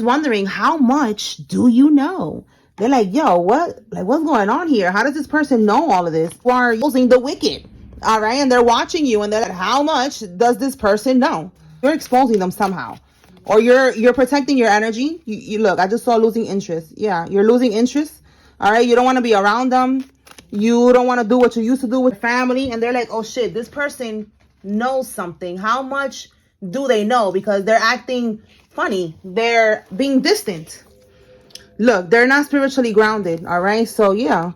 wondering, how much do you know? They're like, yo, what's going on here? How does this person know all of this? Who are using the wicked? All right. And they're watching you and they're like, how much does this person know? You're exposing them somehow. Or you're protecting your energy. You look, I just saw losing interest. Yeah, you're losing interest. All right. You don't want to be around them. You don't want to do what you used to do with family. And they're like, oh shit, this person knows something. How much do they know? Because they're acting funny. They're being distant. Look, they're not spiritually grounded. All right. So yeah,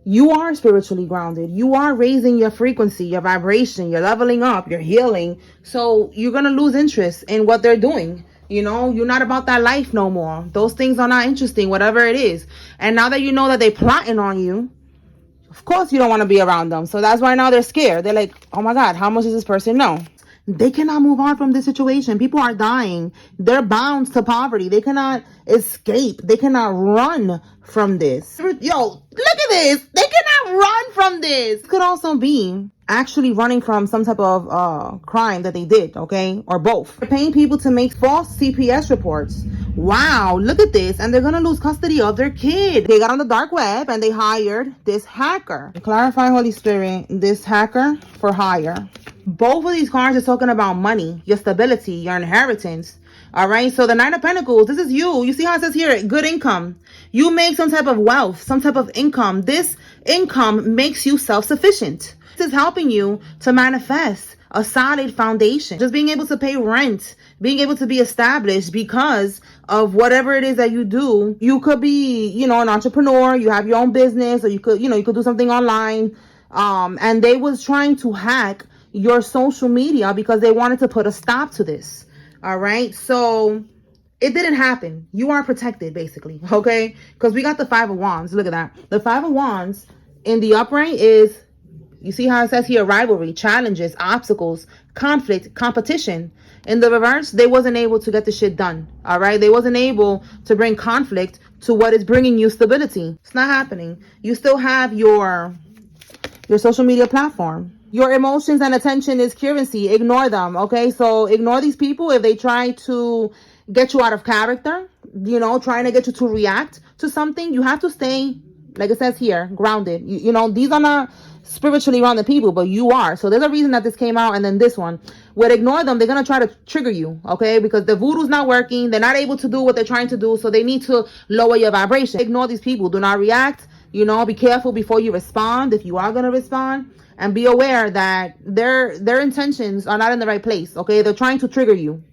you are spiritually grounded. You are raising your frequency, your vibration, you're leveling up, you're healing. So you're going to lose interest in what they're doing. You know, you're not about that life no more. Those things are not interesting, whatever it is. And now that you know that they're plotting on you, of course you don't want to be around them. So that's why now they're scared. They're like, oh my God, how much does this person know? They cannot move on from this situation. People are dying. They're bound to poverty. They cannot escape. They cannot run from this. Yo, look at this. They cannot run from this. It could also be actually running from some type of crime that they did, okay? Or both. They're paying people to make false CPS reports. Wow, look at this. And they're going to lose custody of their kid. They got on the dark web and they hired this hacker. Clarify, Holy Spirit, this hacker for hire. Both of these cards are talking about money, your stability, your inheritance. All right. So the Nine of Pentacles, this is you. You see how it says here, good income. You make some type of wealth, some type of income. This income makes you self-sufficient. This is helping you to manifest a solid foundation. Just being able to pay rent, being able to be established because of whatever it is that you do. You could be, you know, an entrepreneur. You have your own business, or you could, you know, you could do something online. And they was trying to hack your social media because they wanted to put a stop to this. All right. So it didn't happen. You are protected, basically. Okay. Because we got the Five of Wands. Look at that. The Five of Wands in the upright is, you see how it says here, rivalry, challenges, obstacles, conflict, competition. In the reverse, they wasn't able to get the shit done. All right. They wasn't able to bring conflict to what is bringing you stability. It's not happening. You still have your social media platform. Your emotions and attention is currency. Ignore them, okay? So ignore these people if they try to get you out of character, you know, trying to get you to react to something. You have to stay, like it says here, grounded. You know, these are not spiritually grounded people, but you are. So there's a reason that this came out, and then this one. Would ignore them, they're going to try to trigger you, okay? Because the voodoo's not working. They're not able to do what they're trying to do, so they need to lower your vibration. Ignore these people. Do not react. You know, be careful before you respond, if you are going to respond. And be aware that their intentions are not in the right place, okay? They're trying to trigger you.